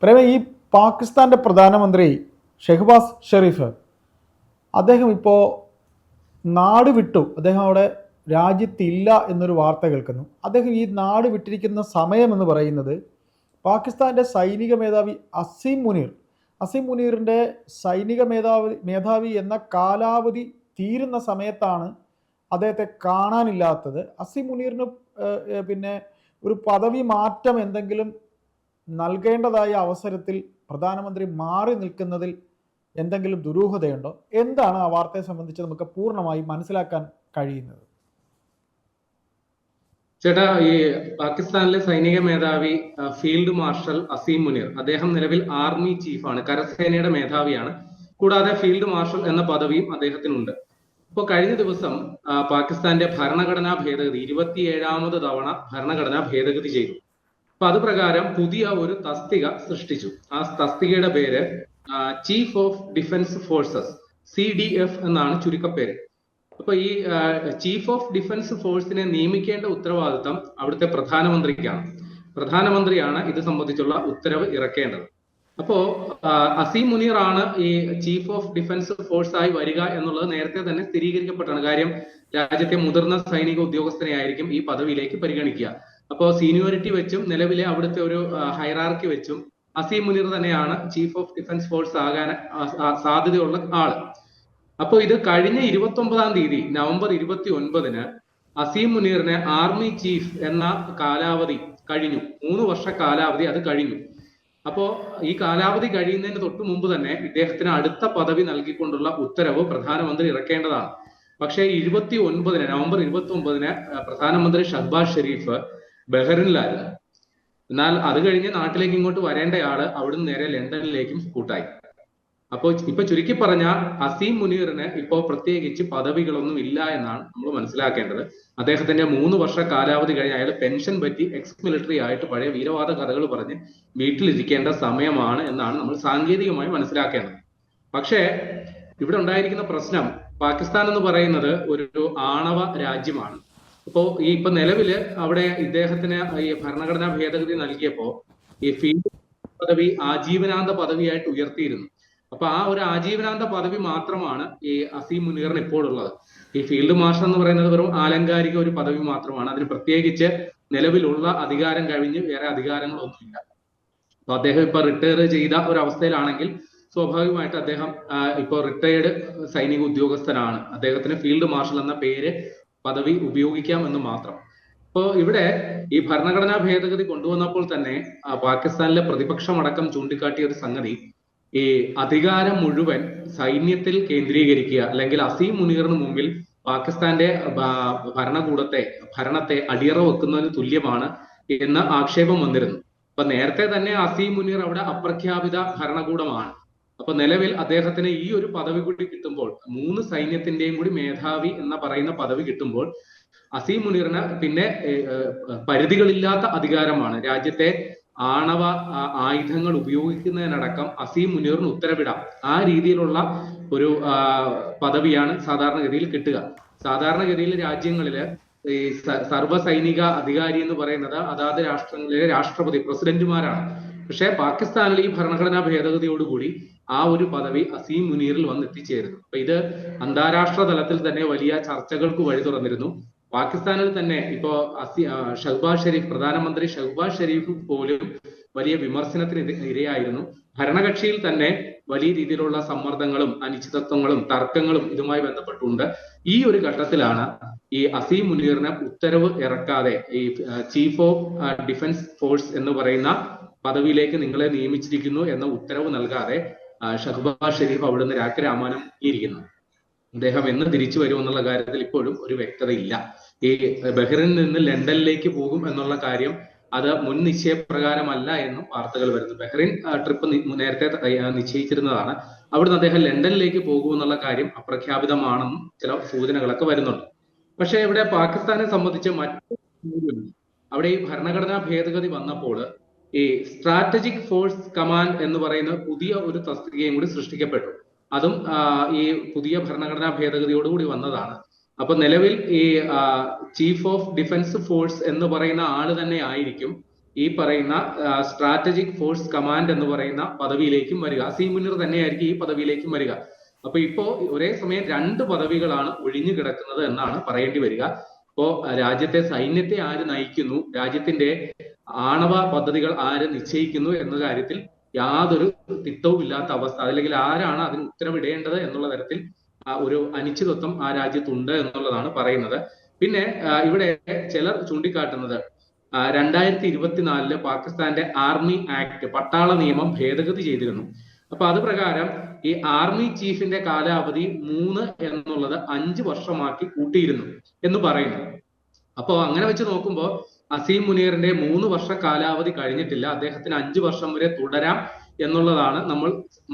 പ്രേമ, ഈ പാകിസ്ഥാൻ്റെ പ്രധാനമന്ത്രി ഷെഹ്ബാസ് ഷെരീഫ് അദ്ദേഹം ഇപ്പോൾ നാട് വിട്ടു. അദ്ദേഹം അവിടെ രാജ്യത്തില്ല എന്നൊരു വാർത്ത കേൾക്കുന്നു. അദ്ദേഹം ഈ നാട് വിട്ടിരിക്കുന്ന സമയം എന്ന് പറയുന്നത് പാകിസ്ഥാൻ്റെ സൈനിക മേധാവി അസീം മുനീറിൻ്റെ സൈനിക മേധാവി എന്ന കാലാവധി തീരുന്ന സമയത്താണ് അദ്ദേഹത്തെ കാണാനില്ലാത്തത്. അസീം മുനീറിന് പിന്നെ ഒരു പദവി മാറ്റം എന്തെങ്കിലും നൽകേണ്ടതായ അവസരത്തിൽ പ്രധാനമന്ത്രി മാറി നിൽക്കുന്നതിൽ എന്തെങ്കിലും ദുരൂഹതയുണ്ടോ? എന്താണ് ആ വാർത്തയെ സംബന്ധിച്ച് നമുക്ക് പൂർണ്ണമായി മനസ്സിലാക്കാൻ കഴിയുന്നത്? ചേട്ടാ, ഈ പാകിസ്ഥാനിലെ സൈനിക മേധാവി ഫീൽഡ് മാർഷൽ അസീം മുനീർ, അദ്ദേഹം നിലവിൽ ആർമി ചീഫാണ്, കരസേനയുടെ മേധാവിയാണ്. കൂടാതെ ഫീൽഡ് മാർഷൽ എന്ന പദവിയും അദ്ദേഹത്തിനുണ്ട്. ഇപ്പോൾ കഴിഞ്ഞ ദിവസം പാകിസ്ഥാന്റെ ഭരണഘടനാ ഭേദഗതി 27ാമത് തവണ ഭരണഘടനാ ഭേദഗതി ചെയ്തു. അപ്പൊ അത് പ്രകാരം പുതിയ ഒരു തസ്തിക സൃഷ്ടിച്ചു. ആ തസ്തികയുടെ പേര് chief of defence forces, CDF എന്നാണ് ചുരുക്കപ്പേര്. അപ്പൊ ഈ ചീഫ് ഓഫ് ഡിഫൻസ് ഫോഴ്സിനെ നിയമിക്കേണ്ട ഉത്തരവാദിത്തം അവിടുത്തെ പ്രധാനമന്ത്രിയാണ് ഇത് സംബന്ധിച്ചുള്ള ഉത്തരവ് ഇറക്കേണ്ടത്. അപ്പോ അസീം മുനീർ ആണ് ഈ ചീഫ് ഓഫ് ഡിഫൻസ് ഫോഴ്സ് ആയി വരിക എന്നുള്ളത് നേരത്തെ തന്നെ സ്ഥിരീകരിക്കപ്പെട്ടാണ്. കാര്യം, രാജ്യത്തെ മുതിർന്ന സൈനിക ഉദ്യോഗസ്ഥനെ ആയിരിക്കും ഈ പദവിയിലേക്ക് പരിഗണിക്കുക. അപ്പോൾ സീനിയോറിറ്റി വെച്ചും നിലവിലെ അവിടുത്തെ ഒരു ഹൈറാർക്കി വെച്ചും അസീം മുനീർ തന്നെയാണ് ചീഫ് ഓഫ് ഡിഫൻസ് ഫോഴ്സ് ആകാൻ സാധ്യതയുള്ള ആള്. അപ്പോൾ ഇത് കഴിഞ്ഞ 29-ാം തീയതി നവംബർ 29-ന് അസീം മുനീറിന് ആർമി ചീഫ് എന്ന കാലാവധി കഴിഞ്ഞു. 3 വർഷ കാലാവധി അത് കഴിഞ്ഞു. അപ്പോ ഈ കാലാവധി കഴിയുന്നതിന് തൊട്ടു മുമ്പ് തന്നെ ഇദ്ദേഹത്തിന് അടുത്ത പദവി നൽകിക്കൊണ്ടുള്ള ഉത്തരവ് പ്രധാനമന്ത്രി ഇറക്കേണ്ടതാണ്. പക്ഷേ നവംബർ 29-ന് പ്രധാനമന്ത്രി ഷഹ്ബാസ് ഷെരീഫ് ബഹ്റിനിലായിരുന്നു. എന്നാൽ അത് കഴിഞ്ഞ് നാട്ടിലേക്ക് ഇങ്ങോട്ട് വരേണ്ടയാള് അവിടുന്ന് നേരെ ലണ്ടനിലേക്കും കൂട്ടായി. അപ്പോൾ ഇപ്പൊ ചുരുക്കി പറഞ്ഞ അസീം മുനീറിന് ഇപ്പോൾ പ്രത്യേകിച്ച് പദവികളൊന്നും ഇല്ല എന്നാണ് നമ്മൾ മനസ്സിലാക്കേണ്ടത്. അദ്ദേഹത്തിന്റെ 3 വർഷ കാലാവധി കഴിഞ്ഞ് അയാൾ പെൻഷൻ പറ്റി എക്സ് മിലിറ്ററി ആയിട്ട് പഴയ വീരവാദ കഥകൾ പറഞ്ഞ് വീട്ടിലിരിക്കേണ്ട സമയമാണ് എന്നാണ് നമ്മൾ സാങ്കേതികമായി മനസ്സിലാക്കേണ്ടത്. പക്ഷേ ഇവിടെ ഉണ്ടായിരിക്കുന്ന പ്രശ്നം, പാകിസ്ഥാൻ എന്ന് പറയുന്നത് ഒരു ആണവ രാജ്യമാണ്. ഇപ്പൊ നിലവില് അവിടെ ഇദ്ദേഹത്തിന് ഈ ഭരണഘടനാ ഭേദഗതി നൽകിയപ്പോ ഈ ഫീൽഡ് പദവി ആജീവനാന്ത പദവിയായിട്ട് ഉയർത്തിയിരുന്നു. അപ്പൊ ആ ഒരു ആജീവനാന്ത പദവി മാത്രമാണ് ഈ അസീം മുനീറിന് ഇപ്പോഴുള്ളത്. ഈ ഫീൽഡ് മാർഷൽ എന്ന് പറയുന്നത് വെറും ആലങ്കാരിക ഒരു പദവി മാത്രമാണ്. അതിന് പ്രത്യേകിച്ച് നിലവിലുള്ള അധികാരം കഴിഞ്ഞ് വേറെ അധികാരങ്ങളൊന്നുമില്ല. അപ്പൊ അദ്ദേഹം ഇപ്പൊ റിട്ടയർ ചെയ്ത ഒരു അവസ്ഥയിലാണെങ്കിൽ സ്വാഭാവികമായിട്ട് അദ്ദേഹം ഇപ്പോൾ റിട്ടയർഡ് സൈനിക ഉദ്യോഗസ്ഥനാണ്. അദ്ദേഹത്തിന് ഫീൽഡ് മാർഷൽ എന്ന പദവി ഉപയോഗിക്കാം എന്ന് മാത്രം. അപ്പോൾ ഇവിടെ ഈ ഭരണഘടനാ ഭേദഗതി കൊണ്ടുവന്നപ്പോൾ തന്നെ പാകിസ്ഥാനിലെ പ്രതിപക്ഷമടക്കം ചൂണ്ടിക്കാട്ടിയ ഒരു സംഗതി, ഈ അധികാരം മുഴുവൻ സൈന്യത്തിൽ കേന്ദ്രീകരിക്കുക, അല്ലെങ്കിൽ അസീം മുനീറിന് മുമ്പിൽ പാകിസ്ഥാന്റെ ഭരണത്തെ അടിയറ വെക്കുന്നതിന് തുല്യമാണ് എന്ന ആക്ഷേപം വന്നിരുന്നു. അപ്പൊ നേരത്തെ തന്നെ അസീം മുനീർ അവിടെ അപ്രഖ്യാപിത ഭരണകൂടമാണ്. അപ്പൊ നിലവിൽ അദ്ദേഹത്തിന് ഈ ഒരു പദവി കൂടി കിട്ടുമ്പോൾ, 3 സൈന്യത്തിന്റെയും കൂടി മേധാവി എന്ന പറയുന്ന പദവി കിട്ടുമ്പോൾ അസീം മുനീറിന് പിന്നെ പരിധികളില്ലാത്ത അധികാരമാണ്. രാജ്യത്തെ ആണവ ആയുധങ്ങൾ ഉപയോഗിക്കുന്നതിനടക്കം അസീം മുനീറിന് ഉത്തരവിടാം. ആ രീതിയിലുള്ള ഒരു പദവിയാണ് സാധാരണഗതിയിൽ കിട്ടുക. സാധാരണഗതിയിൽ രാജ്യങ്ങളില് ഈ സർവ്വസൈനിക അധികാരി എന്ന് പറയുന്നത് അതാത് രാഷ്ട്രങ്ങളിലെ രാഷ്ട്രപതി, പ്രസിഡന്റുമാരാണ്. പക്ഷെ പാകിസ്ഥാനിൽ ഈ ഭരണഘടനാ ഭേദഗതിയോടുകൂടി ആ ഒരു പദവി അസീം മുനീറിൽ വന്ന് എത്തിച്ചേരുന്നു. അപ്പൊ ഇത് അന്താരാഷ്ട്ര തലത്തിൽ തന്നെ വലിയ ചർച്ചകൾക്ക് വഴി തുറന്നിരുന്നു. പാകിസ്ഥാനിൽ തന്നെ ഇപ്പോ പ്രധാനമന്ത്രി ഷഹ്ബാസ് ഷെരീഫ് പോലും വലിയ വിമർശനത്തിന് ഇരയായിരുന്നു. ഭരണകക്ഷിയിൽ തന്നെ വലിയ രീതിയിലുള്ള സമ്മർദ്ദങ്ങളും അനിശ്ചിതത്വങ്ങളും തർക്കങ്ങളും ഇതുമായി ബന്ധപ്പെട്ടുണ്ട്. ഈ ഒരു ഘട്ടത്തിലാണ് ഈ അസീം മുനീറിനെ ഉത്തരവ് ഇറക്കാതെ ഈ ചീഫ് ഓഫ് ഡിഫൻസ് ഫോഴ്സ് എന്ന് പറയുന്ന പദവിയിലേക്ക് നിങ്ങളെ നിയമിച്ചിരിക്കുന്നു എന്ന ഉത്തരവ് നൽകാതെ ഷഹ്ബാസ് ഷെരീഫ് അവിടുന്ന് രാമാനം ഇരിക്കുന്നു. അദ്ദേഹം എന്ന് തിരിച്ചു വരുമെന്നുള്ള കാര്യത്തിൽ ഇപ്പോഴും ഒരു വ്യക്തതയില്ല. ഈ ബഹ്റിനിൽ നിന്ന് ലണ്ടനിലേക്ക് പോകും എന്നുള്ള കാര്യം അത് മുൻ നിശ്ചയപ്രകാരമല്ല എന്നും വാർത്തകൾ വരുന്നു. ബഹ്റിൻ ട്രിപ്പ് നേരത്തെ നിശ്ചയിച്ചിരുന്നതാണ്. അവിടുന്ന് അദ്ദേഹം ലണ്ടനിലേക്ക് പോകുമെന്നുള്ള കാര്യം അപ്രഖ്യാപിതമാണെന്നും ചില സൂചനകളൊക്കെ വരുന്നുണ്ട്. പക്ഷെ ഇവിടെ പാകിസ്ഥാനെ സംബന്ധിച്ച് അവിടെ ഈ ഭരണഘടനാ ഭേദഗതി വന്നപ്പോൾ ഈ സ്ട്രാറ്റജിക് ഫോഴ്സ് കമാൻഡ് എന്ന് പറയുന്ന പുതിയ ഒരു തസ്തികയും കൂടി സൃഷ്ടിക്കപ്പെട്ടു. അതും ഈ പുതിയ ഭരണഘടനാ ഭേദഗതിയോടുകൂടി വന്നതാണ്. അപ്പൊ നിലവിൽ ഈ ചീഫ് ഓഫ് ഡിഫൻസ് ഫോഴ്സ് എന്ന് പറയുന്ന ആള് തന്നെ ആയിരിക്കും ഈ പറയുന്ന സ്ട്രാറ്റജിക് ഫോഴ്സ് കമാൻഡ് എന്ന് പറയുന്ന പദവിയിലേക്കും വരിക. അസീം മുനീർ തന്നെയായിരിക്കും ഈ പദവിയിലേക്കും വരിക. അപ്പൊ ഇപ്പോ ഒരേ സമയം 2 പദവികളാണ് ഒഴിഞ്ഞു കിടക്കുന്നത് എന്നാണ് പറയേണ്ടി വരിക. ഇപ്പോ രാജ്യത്തെ സൈന്യത്തെ ആര് നയിക്കുന്നു, രാജ്യത്തിന്റെ ആണവ പദ്ധതികൾ ആര് നിശ്ചയിക്കുന്നു എന്ന കാര്യത്തിൽ യാതൊരു തിട്ടവും ഇല്ലാത്ത അവസ്ഥ, അല്ലെങ്കിൽ ആരാണ് അതിന് ഉത്തരവിടേണ്ടത് എന്നുള്ള തരത്തിൽ ഒരു അനിശ്ചിതത്വം ആ രാജ്യത്തുണ്ട് എന്നുള്ളതാണ് പറയുന്നത്. പിന്നെ ഇവിടെ ചിലർ ചൂണ്ടിക്കാട്ടുന്നത് 2024 പാകിസ്ഥാന്റെ ആർമി ആക്ട്, പട്ടാള നിയമം ഭേദഗതി ചെയ്തിരുന്നു. അപ്പൊ അത് പ്രകാരം ഈ ആർമി ചീഫിന്റെ കാലാവധി 3 എന്നുള്ളത് 5 വർഷമാക്കി കൂട്ടിയിരുന്നു എന്ന് പറയുന്നു. അപ്പോ അങ്ങനെ വെച്ച് നോക്കുമ്പോൾ അസീം മുനീറിന്റെ 3 വർഷ കാലാവധി കഴിഞ്ഞിട്ടില്ല, അദ്ദേഹത്തിന് 5 വർഷം വരെ തുടരാം എന്നുള്ളതാണ് നമ്മൾ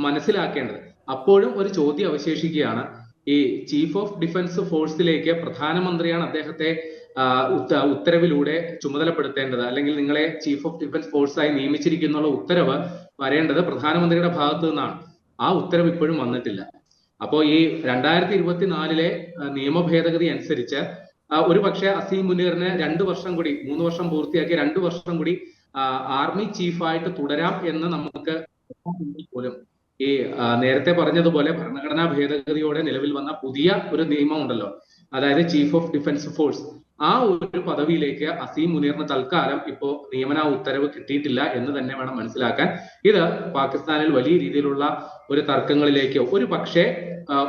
മനസ്സിലാക്കേണ്ടത്. അപ്പോഴും ഒരു ചോദ്യം അവശേഷിക്കുകയാണ്, ഈ ചീഫ് ഓഫ് ഡിഫൻസ് ഫോഴ്സിലേക്ക് പ്രധാനമന്ത്രിയാണ് അദ്ദേഹത്തെ ഉത്തരവിലൂടെ ചുമതലപ്പെടുത്തേണ്ടത്, അല്ലെങ്കിൽ നിങ്ങളെ ചീഫ് ഓഫ് ഡിഫൻസ് ഫോഴ്സായി നിയമിച്ചിരിക്കുന്ന ഉത്തരവ് വരേണ്ടത് പ്രധാനമന്ത്രിയുടെ ഭാഗത്തു നിന്നാണ്. ആ ഉത്തരവ് ഇപ്പോഴും വന്നിട്ടില്ല. അപ്പോ ഈ 2024 നിയമ ഭേദഗതി അനുസരിച്ച് ഒരു പക്ഷേ അസീം മുനീറിന് 2 വർഷം കൂടി, 3 വർഷം പൂർത്തിയാക്കി 2 വർഷം കൂടി ആർമി ചീഫായിട്ട് തുടരാം എന്ന് നമുക്ക് പോലും ഈ നേരത്തെ പറഞ്ഞതുപോലെ ഭരണഘടനാ ഭേദഗതിയോടെ നിലവിൽ വന്ന പുതിയ ഒരു നിയമം ഉണ്ടല്ലോ, അതായത് ചീഫ് ഓഫ് ഡിഫൻസ് ഫോഴ്സ്, ആ ഒരു പദവിയിലേക്ക് അസീം മുനീറിന് തൽക്കാലം ഇപ്പോ നിയമന ഉത്തരവ് കിട്ടിയിട്ടില്ല എന്ന് തന്നെ വേണം മനസ്സിലാക്കാൻ. ഇത് പാകിസ്ഥാനിൽ വലിയ രീതിയിലുള്ള ഒരു തർക്കങ്ങളിലേക്കോ ഒരു പക്ഷേ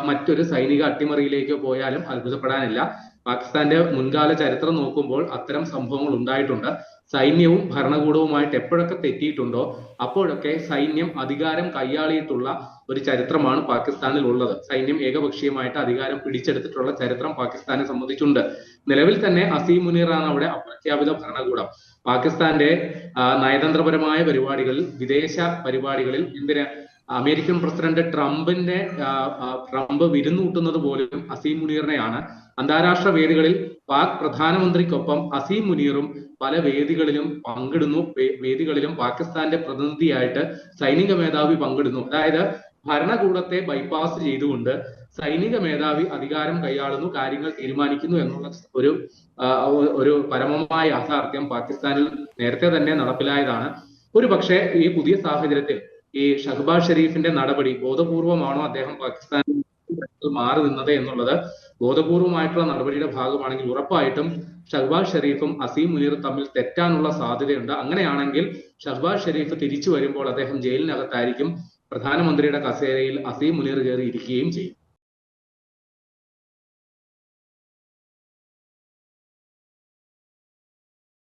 മറ്റൊരു സൈനിക അട്ടിമറിയിലേക്കോ പോയാലും അത്ഭുതപ്പെടാനില്ല. പാകിസ്ഥാന്റെ മുൻകാല ചരിത്രം നോക്കുമ്പോൾ അത്തരം സംഭവങ്ങൾ ഉണ്ടായിട്ടുണ്ട്. സൈന്യവും ഭരണകൂടവുമായിട്ട് എപ്പോഴൊക്കെ തെറ്റിയിട്ടുണ്ടോ അപ്പോഴൊക്കെ സൈന്യം അധികാരം കൈയാളിയിട്ടുള്ള ഒരു ചരിത്രമാണ് പാകിസ്ഥാനിൽ ഉള്ളത്. സൈന്യം ഏകപക്ഷീയമായിട്ട് അധികാരം പിടിച്ചെടുത്തിട്ടുള്ള ചരിത്രം പാകിസ്ഥാനെ സംബന്ധിച്ചുണ്ട്. നിലവിൽ തന്നെ അസീം മുനീറാണ് അവിടെ അപ്രഖ്യാപിത ഭരണകൂടം. പാകിസ്ഥാന്റെ നയതന്ത്രപരമായ പരിപാടികളിൽ, വിദേശ പരിപാടികളിൽ, അമേരിക്കൻ പ്രസിഡന്റ് ട്രംപ് വിരുന്നൂട്ടുന്നത് പോലും അസീം മുനീറിനെയാണ്. അന്താരാഷ്ട്ര വേദികളിൽ പാക് പ്രധാനമന്ത്രിക്കൊപ്പം അസീം മുനീറും പല വേദികളിലും പങ്കിടുന്നു. വേദികളിലും പാകിസ്ഥാന്റെ പ്രതിനിധിയായിട്ട് സൈനിക മേധാവി പങ്കിടുന്നു. അതായത് ഭരണകൂടത്തെ ബൈപ്പാസ് ചെയ്തുകൊണ്ട് സൈനിക മേധാവി അധികാരം കൈയാളുന്നു, കാര്യങ്ങൾ തീരുമാനിക്കുന്നു എന്നുള്ള ഒരു പരമമായ യാഥാർത്ഥ്യം പാകിസ്ഥാനിൽ നേരത്തെ തന്നെ നടപ്പിലായതാണ്. ഒരു പക്ഷേ ഈ പുതിയ സാഹചര്യത്തിൽ ഈ ഷഹബാസ് ഷെരീഫിന്റെ നടപടി ബോധപൂർവമാണോ അദ്ദേഹം പാകിസ്ഥാനിൽ മാറി നിന്നത് എന്നുള്ളത് ബോധപൂർവമായിട്ടുള്ള നടപടിയുടെ ഭാഗമാണെങ്കിൽ ഉറപ്പായിട്ടും ഷഹബാസ് ഷെരീഫും അസീം മുനീറും തമ്മിൽ തെറ്റാനുള്ള സാധ്യതയുണ്ട്. അങ്ങനെയാണെങ്കിൽ ഷഹബാസ് ഷെരീഫ് തിരിച്ചു വരുമ്പോൾ അദ്ദേഹം ജയിലിനകത്തായിരിക്കും. പ്രധാനമന്ത്രിയുടെ കസേരയിൽ അസീം മുനീർ കയറി ഇരിക്കുകയും ചെയ്യും.